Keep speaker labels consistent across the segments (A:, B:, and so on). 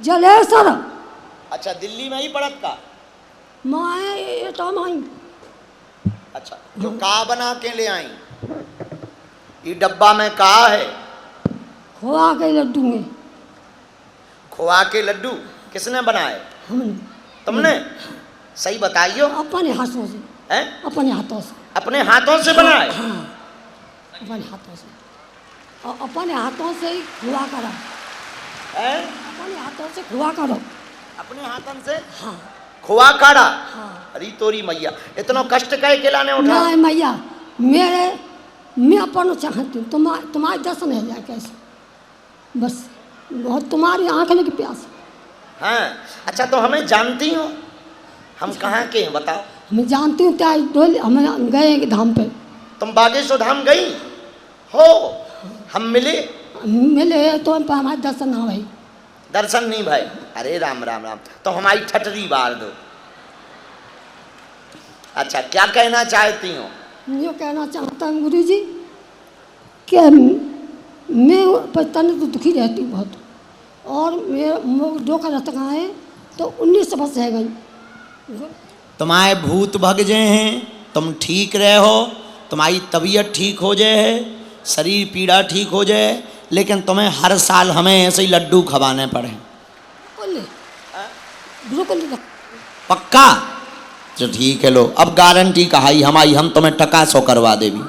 A: जलेसर।
B: अच्छा, दिल्ली में ही पड़त का?
A: माए एटा माई।
B: अच्छा, जो का बना के ले आई? ये डब्बा में का है?
A: खोआ के लड्डू में।
B: खोआ के लड्डू किसने बनाए?
A: हमने।
B: तुमने? सही बताइयो।
A: अपने हाथों से।
B: हैं?
A: अपने हाथों से।
B: अपने हाथों से बनाए?
A: हाँ, अपने हाथों से। और अपने हाथों से ही खुआ करो।
B: हैं?
A: अपने हाथों से खुआ करो।
B: अपने हाथों से?
A: हाँ।
B: खोआ काढ़ा?
A: हाँ।
B: अरे तोरी मैया, इतना कष्ट कहे के लाने उठा?
A: नहीं मैया, मैं अपन चाहती हूँ तुम्हारे दर्शन है जाए कैसे, बस बहुत तुम्हारी आँख लगी प्यास।
B: हाँ, अच्छा तो हमें जानती हो? हम कहाँ के हैं बताओ?
A: मैं जानती हूँ क्या डोल हम गए धाम पे।
B: तुम बागेश्वर धाम गई हो? हम मिले
A: तो हमारे दर्शन ना भाई।
B: दर्शन नहीं भाई? अरे राम राम राम, तो हमारी ठटरी बार दो। अच्छा, क्या कहना चाहती हो?
A: ये कहना चाहता हूँ गुरु जी कि मैं तन तो दुखी रहती हूँ बहुत, और मेरे डोका रहता कहाँ है तो 19 वर्ष है गई।
B: तुम्हारे भूत भग जाए हैं, तुम ठीक रहे हो, तुम्हारी तबीयत ठीक हो जाए, शरीर पीड़ा ठीक हो जाए, लेकिन तुम्हें हर साल हमें ऐसे ही लड्डू खवाने पड़े। पक्का? तो ठीक है, लो अब गारंटी कहाई हमारी, हम तुम्हें टका सौ करवा देवी।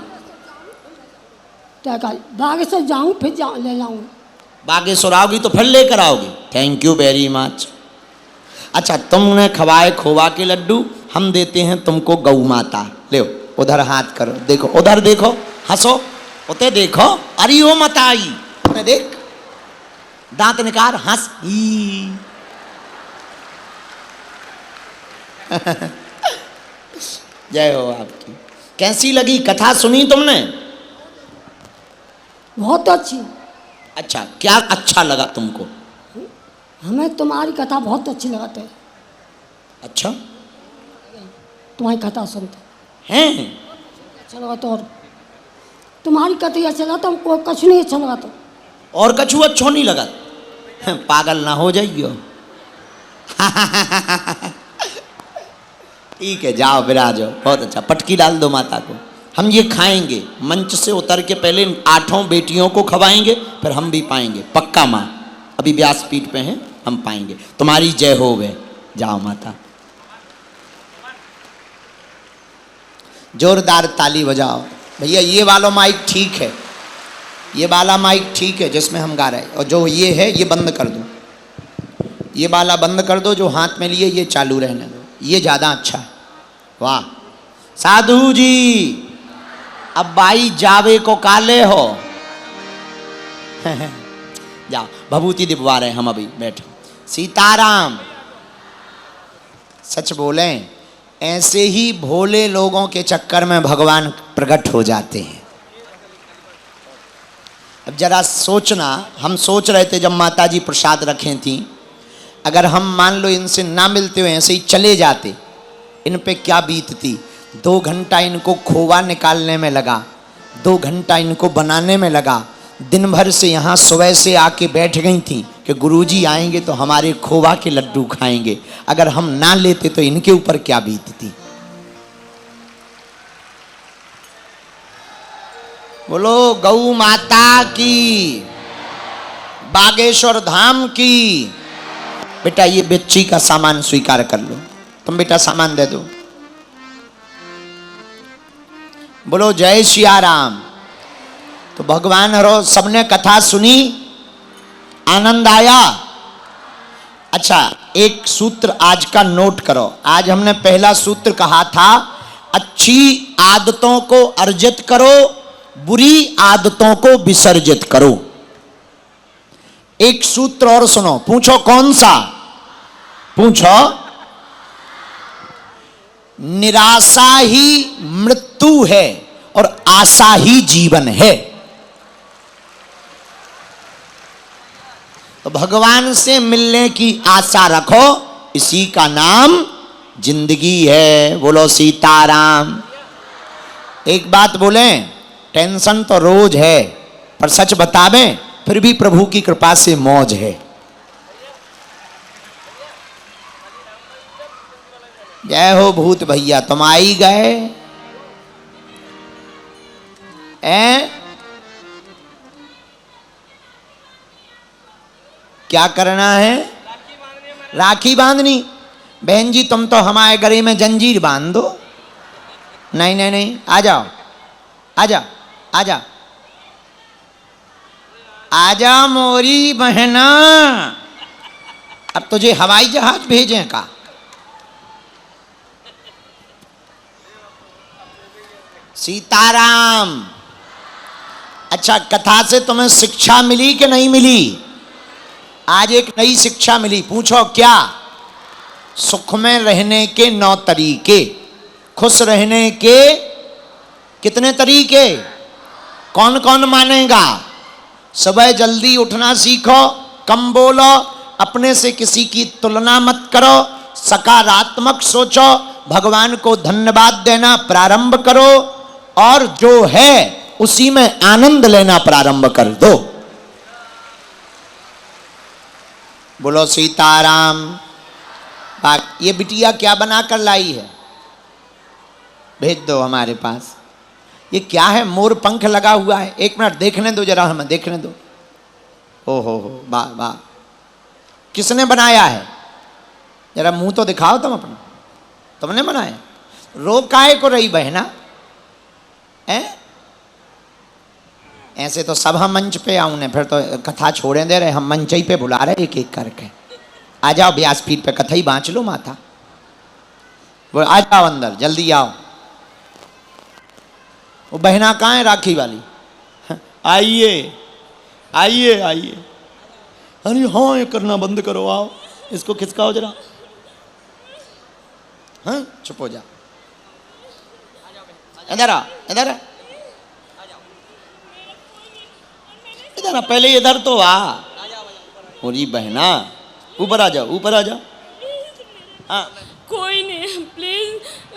A: बागेश्वर जाऊँ फिर ले जाऊँगी।
B: बागेश्वर आओगी तो फिर लेकर आओगी? Thank you very much. अच्छा, तुमने खवाए खोवा के लड्डू, हम देते हैं तुमको गौ माता। ले उधर हाथ करो, देखो उधर देखो, हंसो, उते देखो। अरे ओ मत आई, देख दांत निकाल, हंस। जय हो आपकी। कैसी लगी कथा, सुनी तुमने?
A: बहुत अच्छी।
B: अच्छा, क्या अच्छा लगा तुमको?
A: हमें तुम्हारी कथा बहुत अच्छी लगाते है।
B: अच्छा,
A: तुम्हारी कथा सुनते
B: हैं?
A: अच्छा लगा तो, और तुम्हारी कथा अच्छा लगा तो कोई कुछ नहीं अच्छा लगा तो।
B: और कछु अच्छो नहीं लगा? पागल ना हो जाइयो। ठीक है, जाओ विराजो, बहुत अच्छा। पटकी डाल दो माता को। हम ये खाएंगे, मंच से उतर के पहले 8 बेटियों को खवाएंगे, फिर हम भी पाएंगे, पक्का माँ। अभी व्यासपीठ पे हैं, हम पाएंगे। तुम्हारी जय हो वे। जाओ माता, जोरदार ताली बजाओ भैया। ये वाला माइक ठीक है, ये वाला माइक ठीक है जिसमें हम गा रहे हैं, और जो ये है ये बंद कर दो, ये वाला बंद कर दो, जो हाथ में लिए ये चालू रहने दो, ये ज़्यादा अच्छा है। वाह साधु जी, अब बाई जावे को काले हो। जाओ, भभूति दिखवा रहे हम, अभी बैठो। सीताराम। सच बोलें, ऐसे ही भोले लोगों के चक्कर में भगवान प्रकट हो जाते हैं। अब जरा सोचना, हम सोच रहे थे जब माता जी प्रसाद रखें थी, अगर हम मान लो इनसे ना मिलते हुए ऐसे ही चले जाते, इन पे क्या बीतती। 2 घंटा इनको खोवा निकालने में लगा, 2 घंटा इनको बनाने में लगा, दिन भर से यहाँ सुबह से आके बैठ गई थी कि गुरुजी आएंगे तो हमारे खोवा के लड्डू खाएंगे। अगर हम ना लेते तो इनके ऊपर क्या बीतती। बोलो गौ माता की, बागेश्वर धाम की। बेटा ये बच्ची का सामान स्वीकार कर लो, तुम बेटा सामान दे दो। बोलो जय सिया राम। तो भगवान हरो, सबने कथा सुनी, आनंद आया। अच्छा, एक सूत्र आज का नोट करो। आज हमने पहला सूत्र कहा था, अच्छी आदतों को अर्जित करो, बुरी आदतों को विसर्जित करो। एक सूत्र और सुनो, पूछो कौन सा? पूछो। निराशा ही मृत्यु है और आशा ही जीवन है। तो भगवान से मिलने की आशा रखो, इसी का नाम जिंदगी है। बोलो सीताराम। एक बात बोलें, टेंशन तो रोज है, पर सच बतावें फिर भी प्रभु की कृपा से मौज है। जय हो भूत भैया, तुम आ ही गए। क्या करना है? राखी बांधनी। बहन जी तुम तो हमारे गले में जंजीर बांध दो। नहीं नहीं नहीं, आ जाओ आ जाओ आ जाओ आ जा मोरी बहना। अब तुझे हवाई जहाज भेजें का? सीताराम। अच्छा, कथा से तुम्हें शिक्षा मिली कि नहीं मिली? आज एक नई शिक्षा मिली। पूछो क्या? सुख में रहने के 9 तरीके, खुश रहने के कितने तरीके? कौन कौन मानेगा? सुबह जल्दी उठना सीखो, कम बोलो, अपने से किसी की तुलना मत करो, सकारात्मक सोचो, भगवान को धन्यवाद देना प्रारंभ करो और जो है उसी में आनंद लेना प्रारंभ कर दो। बोलो सीताराम। ये बिटिया क्या बना कर लाई है? भेज दो हमारे पास। ये क्या है? मोर पंख लगा हुआ है। 1 मिनट देखने दो जरा, हमें देखने दो। ओ हो, वाह वाह, किसने बनाया है? जरा मुंह तो दिखाओ तुम अपना। तुमने बनाया? रो काहे को रही बहना? ऐसे तो सब हम मंच पे आऊँ ने, फिर तो कथा छोड़े दे रहे, हम मंच ही पे बुला रहे एक एक करके। आ जाओ व्यासपीठ पे, कथा ही बाँच लो माता। वो आ जाओ अंदर, जल्दी आओ। वो बहना कहाँ है राखी वाली? आइए आइए आइए। अरे हाँ, ये करना बंद करो, आओ इसको खिसकाओ जरा। हाँ चुप हो जा। इधर आ, इधर आ, इधर आ, पहले इधर तो आ। पूरी बहना ऊपर आ जाओ, ऊपर आ जाओ। हाँ
C: कोई नहीं है, प्लीज।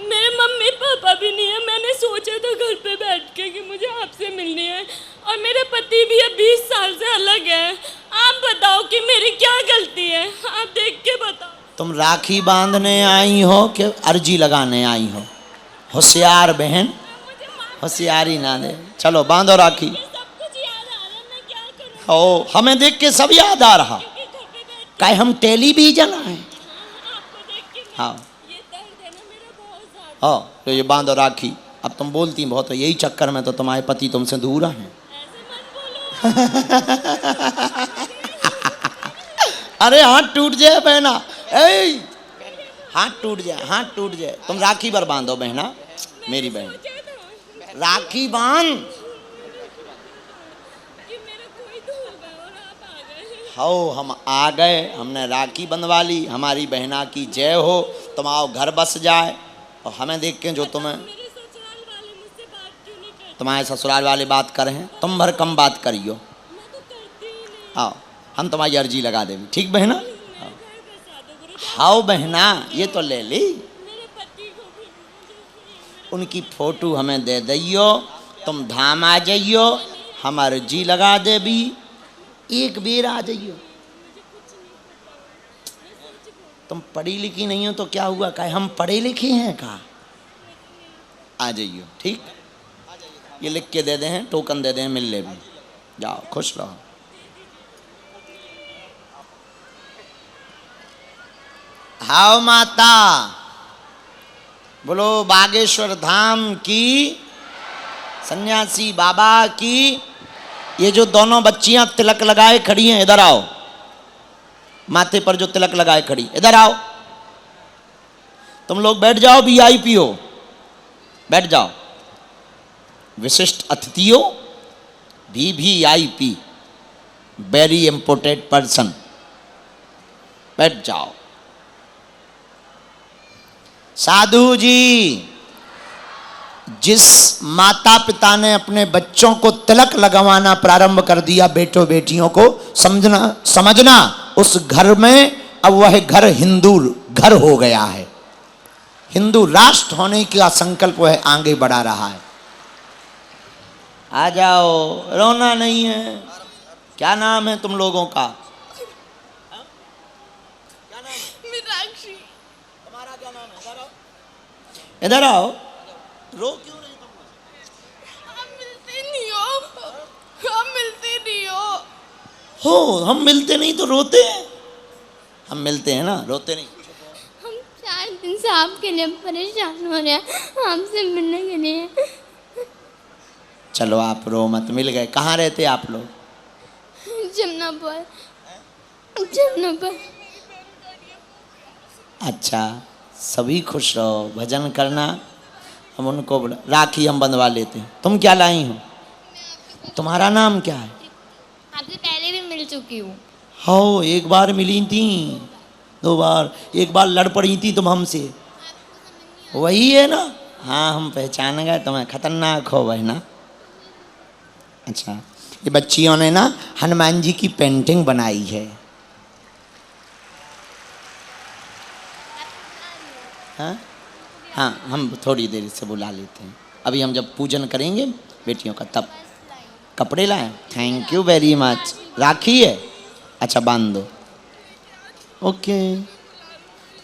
C: मेरे मम्मी पापा भी नहीं है। मैंने सोचा था घर पे बैठ के कि मुझे आपसे मिलनी है, और मेरे पति भी अब 20 साल से अलग है। आप बताओ कि मेरी क्या गलती है? आप देख के बताओ।
B: तुम राखी बांधने आई हो कि अर्जी लगाने आई हो? होशियार बहन, होशियारी ना दे। चलो बांधो राखी।
C: सब कुछ याद आ रहा है, मैं क्या करूं?
B: ओ, हमें देख के सब याद आ रहा।
C: क्योंकि घर पे बैठ
B: काहे हम टेलीविजन आए?
C: आपको देख के
B: हाँ
C: ये दर्द है ना मेरा बहुत ज्यादा।
B: हाँ, तो ये बांधो राखी। अब तुम बोलती बहुत हो, यही चक्कर में तो तुम्हारे पति तुमसे दूर हैं।
C: ऐसे मत बोलो।
B: अरे हाथ टूट जाए बहना, ए हाथ टूट जाए, हाथ टूट जाए। तुम राखी पर बांधो बहना, मेरी बहन। राखी बांध।
C: कि मेरा कोई तो होगा और आप आ गए।
B: हो हम आ गए, हमने राखी बंधवा ली। हमारी बहना की जय हो। तुम आओ, घर बस जाए। और हमें देख के जो तुम्हें,
C: मेरे ससुराल वाले मुझसे बात क्यों नहीं करते?
B: तुम्हारे ससुराल वाले बात कर रहे हैं, तुम भर कम बात करियो।
C: मैं तो करती ही नहीं।
B: आओ, हम तुम्हारी अर्जी लगा देंगे, ठीक बहना?
C: मेरे घर बसा दो गुरु।
B: हाओ बहना, ये तो ले ली।
C: मेरे पति को भी मुझे
B: उनकी फोटो हमें दे दियो, तुम धाम आ जाइयो, हम अर्जी लगा दे भी। एक बेर आ जाइयो। तुम पढ़ी लिखी नहीं हो तो क्या हुआ? का हम पढ़े लिखे हैं का? आ जाइयो, ठीक? ये लिख के दे दे हैं, टोकन दे दे हैं, मिल ले भी। जाओ, खुश रहो। हाओ माता, बोलो बागेश्वर धाम की, सन्यासी बाबा की। ये जो दोनों बच्चियां तिलक लगाए खड़ी हैं, इधर आओ। माथे पर जो तिलक लगाए खड़ी, इधर आओ। तुम लोग बैठ जाओ, वीआईपी हो, बैठ जाओ। विशिष्ट अतिथियों, वीवीआईपी, वेरी इंपोर्टेंट पर्सन, बैठ जाओ। साधु जी, जिस माता पिता ने अपने बच्चों को तिलक लगवाना प्रारंभ कर दिया, बेटों बेटियों को, समझना उस घर में अब वह घर हिंदू घर हो गया है। हिंदू राष्ट्र होने का संकल्प वह आगे बढ़ा रहा है। आ जाओ, रोना नहीं है। क्या नाम है तुम लोगों का?
C: मीनाक्षी।
B: तुम्हारा क्या नाम है? इधर आओ, इधर आओ। रो क्यों रही तुम?
C: हम मिलते नहीं हो, हम मिलते नहीं
B: हो हम मिलते नहीं तो रोते हैं? हम मिलते हैं ना, रोते नहीं।
C: हम 4 दिन से आपके लिए परेशान हो रहे हैं, आपसे मिलने के लिए।
B: चलो आप रो मत, मिल गए। कहाँ रहते आप लोग?
C: जमनापुर, जमनापुर।
B: अच्छा, सभी खुश रहो, भजन करना। हम उनको राखी हम बंधवा लेते हैं। तुम क्या लाई हो? तुम्हारा नाम क्या है?
C: आपसे पहले भी मिल चुकी हूँ।
B: हो, एक बार मिली थी, 2 बार, एक बार लड़ पड़ी थी तुम हमसे। वही है ना? हाँ, हम पहचान गए तुम्हें। खतरनाक हो बहना। अच्छा, ये बच्चियों ने ना हनुमान जी की पेंटिंग बनाई है। हाँ हाँ, हम थोड़ी देर से बुला लेते हैं। अभी हम जब पूजन करेंगे बेटियों का तब। कपड़े लाए? Thank you very much. Rakhi है? अच्छा, बांध दो। ओके,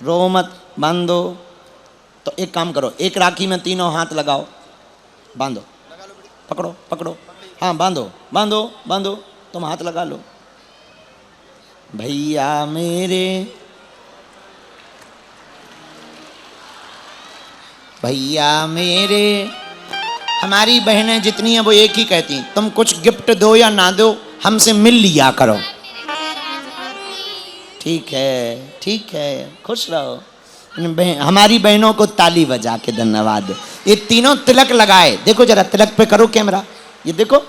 B: रो मत, बांध दो। तो एक काम करो, एक राखी में तीनों हाथ लगाओ, बांधो। पकड़ो पकड़ो, हाँ बांधो बांधो बांधो। तुम हाथ लगा लो। भैया मेरे, भैया मेरे। हमारी बहनें जितनी हैं वो एक ही कहती हैं, तुम कुछ गिफ्ट दो या ना दो, हमसे मिल लिया करो। ठीक है ठीक है, खुश रहो। हमारी बहनों को ताली बजा के धन्यवाद। ये तीनों तिलक लगाए, देखो जरा तिलक पे करो कैमरा। ये देखो,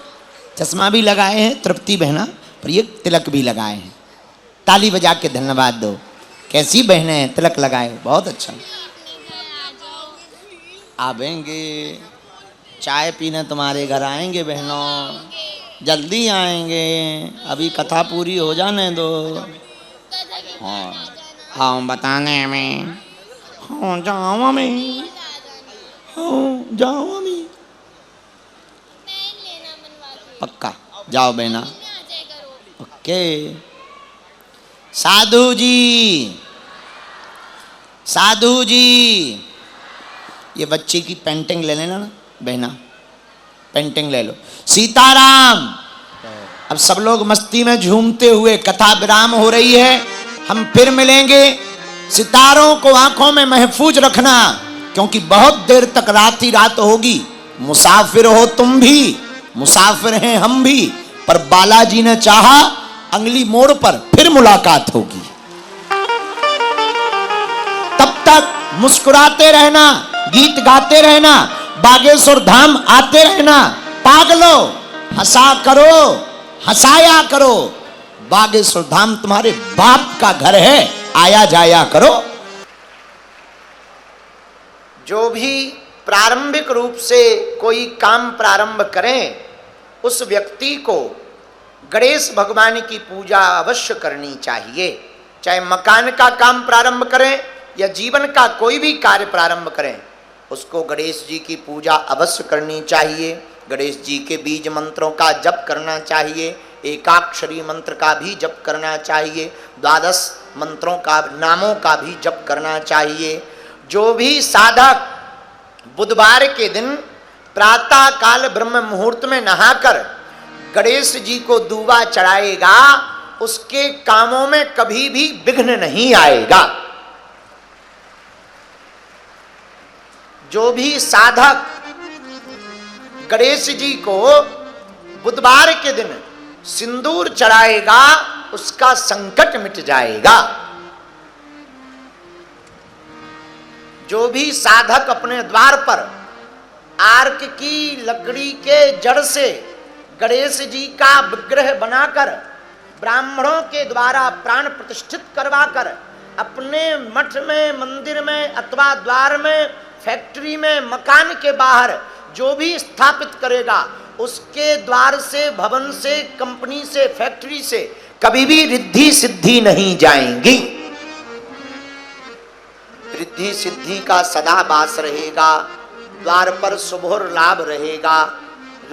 B: चश्मा भी लगाए हैं तृप्ति बहना, पर ये तिलक भी लगाए हैं। ताली बजा के धन्यवाद दो। कैसी बहनें हैं, तिलक लगाए, बहुत अच्छा। आवेंगे, चाय पीने तुम्हारे घर आएंगे बहनों, जल्दी आएंगे। अभी कथा पूरी हो जाने दो। हाँ हाँ, बताने में। हाँ जाओ में, हाँ जाओ में, पक्का जाओ बहना। ओके। साधु जी, साधु जी, ये बच्चे की पेंटिंग ले लेना ना बहना, पेंटिंग ले लो। सीताराम। अब सब लोग मस्ती में झूमते हुए, कथा विराम हो रही है, हम फिर मिलेंगे। सितारों को आंखों में महफूज रखना, क्योंकि बहुत देर तक रात ही रात होगी। मुसाफिर हो तुम भी, मुसाफिर हैं हम भी, पर बालाजी ने चाहा अगली मोड़ पर फिर मुलाकात होगी। तब तक मुस्कुराते रहना, गीत गाते रहना, बागेश्वर धाम आते रहना। पागलो, हंसा करो, हंसाया करो। बागेश्वर धाम तुम्हारे बाप का घर है, आया जाया करो। जो भी प्रारंभिक रूप से कोई काम प्रारंभ करें, उस व्यक्ति को गणेश भगवान की पूजा अवश्य करनी चाहिए। चाहे मकान का काम प्रारंभ करें या जीवन का कोई भी कार्य प्रारंभ करें, उसको गणेश जी की पूजा अवश्य करनी चाहिए। गणेश जी के बीज मंत्रों का जप करना चाहिए, एकाक्षरी मंत्र का भी जप करना चाहिए, 12 मंत्रों का, नामों का भी जप करना चाहिए। जो भी साधक बुधवार के दिन प्रातः काल ब्रह्म मुहूर्त में नहाकर गणेश जी को दूबा चढ़ाएगा, उसके कामों में कभी भी विघ्न नहीं आएगा। जो भी साधक गणेश जी को बुधवार के दिन सिंदूर चढ़ाएगा, उसका संकट मिट जाएगा। जो भी साधक अपने द्वार पर आर्क की लकड़ी के जड़ से गणेश जी का विग्रह बनाकर ब्राह्मणों के द्वारा प्राण प्रतिष्ठित करवाकर अपने मठ में, मंदिर में अथवा द्वार में, फैक्ट्री में, मकान के बाहर जो भी स्थापित करेगा, उसके द्वार से, भवन से, कंपनी से, फैक्ट्री से कभी भी रिद्धि सिद्धि नहीं जाएंगी। रिद्धि सिद्धि का सदा वास रहेगा, द्वार पर शुभ और लाभ रहेगा।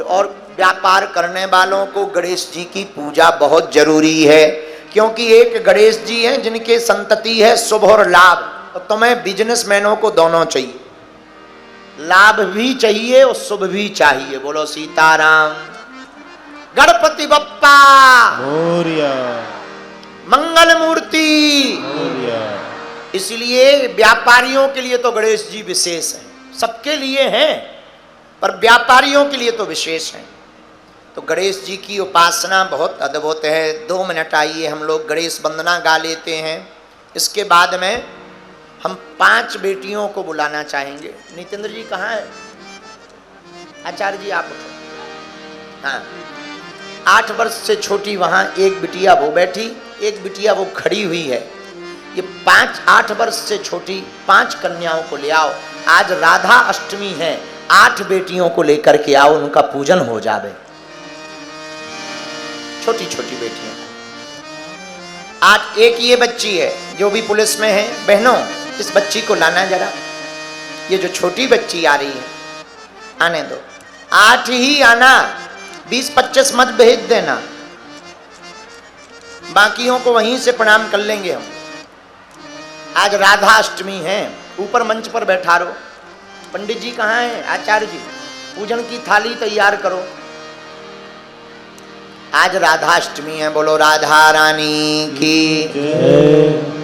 B: और व्यापार करने वालों को गणेश जी की पूजा बहुत जरूरी है, क्योंकि एक गणेश जी हैं जिनके संतति है शुभ और लाभ। तो तुम्हें बिजनेसमैनों को दोनों चाहिए, लाभ भी चाहिए और शुभ भी चाहिए। बोलो सीताराम। गणपति बप्पा
D: मोरिया,
B: मंगल मूर्ति।
D: मोरिया।
B: इसलिए व्यापारियों के लिए तो गणेश जी विशेष हैं, सबके लिए हैं, पर व्यापारियों के लिए तो विशेष हैं। तो गणेश जी की उपासना बहुत अद्भुत है। 2 मिनट आइए हम लोग गणेश वंदना गा लेते हैं। इसके बाद में हम 5 बेटियों को बुलाना चाहेंगे। नितेंद्र जी कहाँ है? आचार्य जी आप उठो। हाँ, 8 वर्ष से छोटी वहाँ एक बिटिया वो बैठी, एक बिटिया वो खड़ी हुई है। ये 8 वर्ष से छोटी 5 कन्याओं को ले आओ। आज राधा अष्टमी है, 8 बेटियों को लेकर के आओ, उनका पूजन हो जावे। छोटी छोटी बेटियां। आज एक ये बच्ची है जो भी पुलिस में है। बहनों, इस बच्ची को लाना जरा। ये जो छोटी बच्ची आ रही है, आने दो। 8 ही आना, 20-25 मत भेज देना। बाकियों को वहीं से प्रणाम कर लेंगे हम। आज राधा अष्टमी है। ऊपर मंच पर बैठा रहो। पंडित जी कहाँ हैं? आचार्य जी, पूजन की थाली तैयार करो। आज राधा अष्टमी है। बोलो राधा रानी की।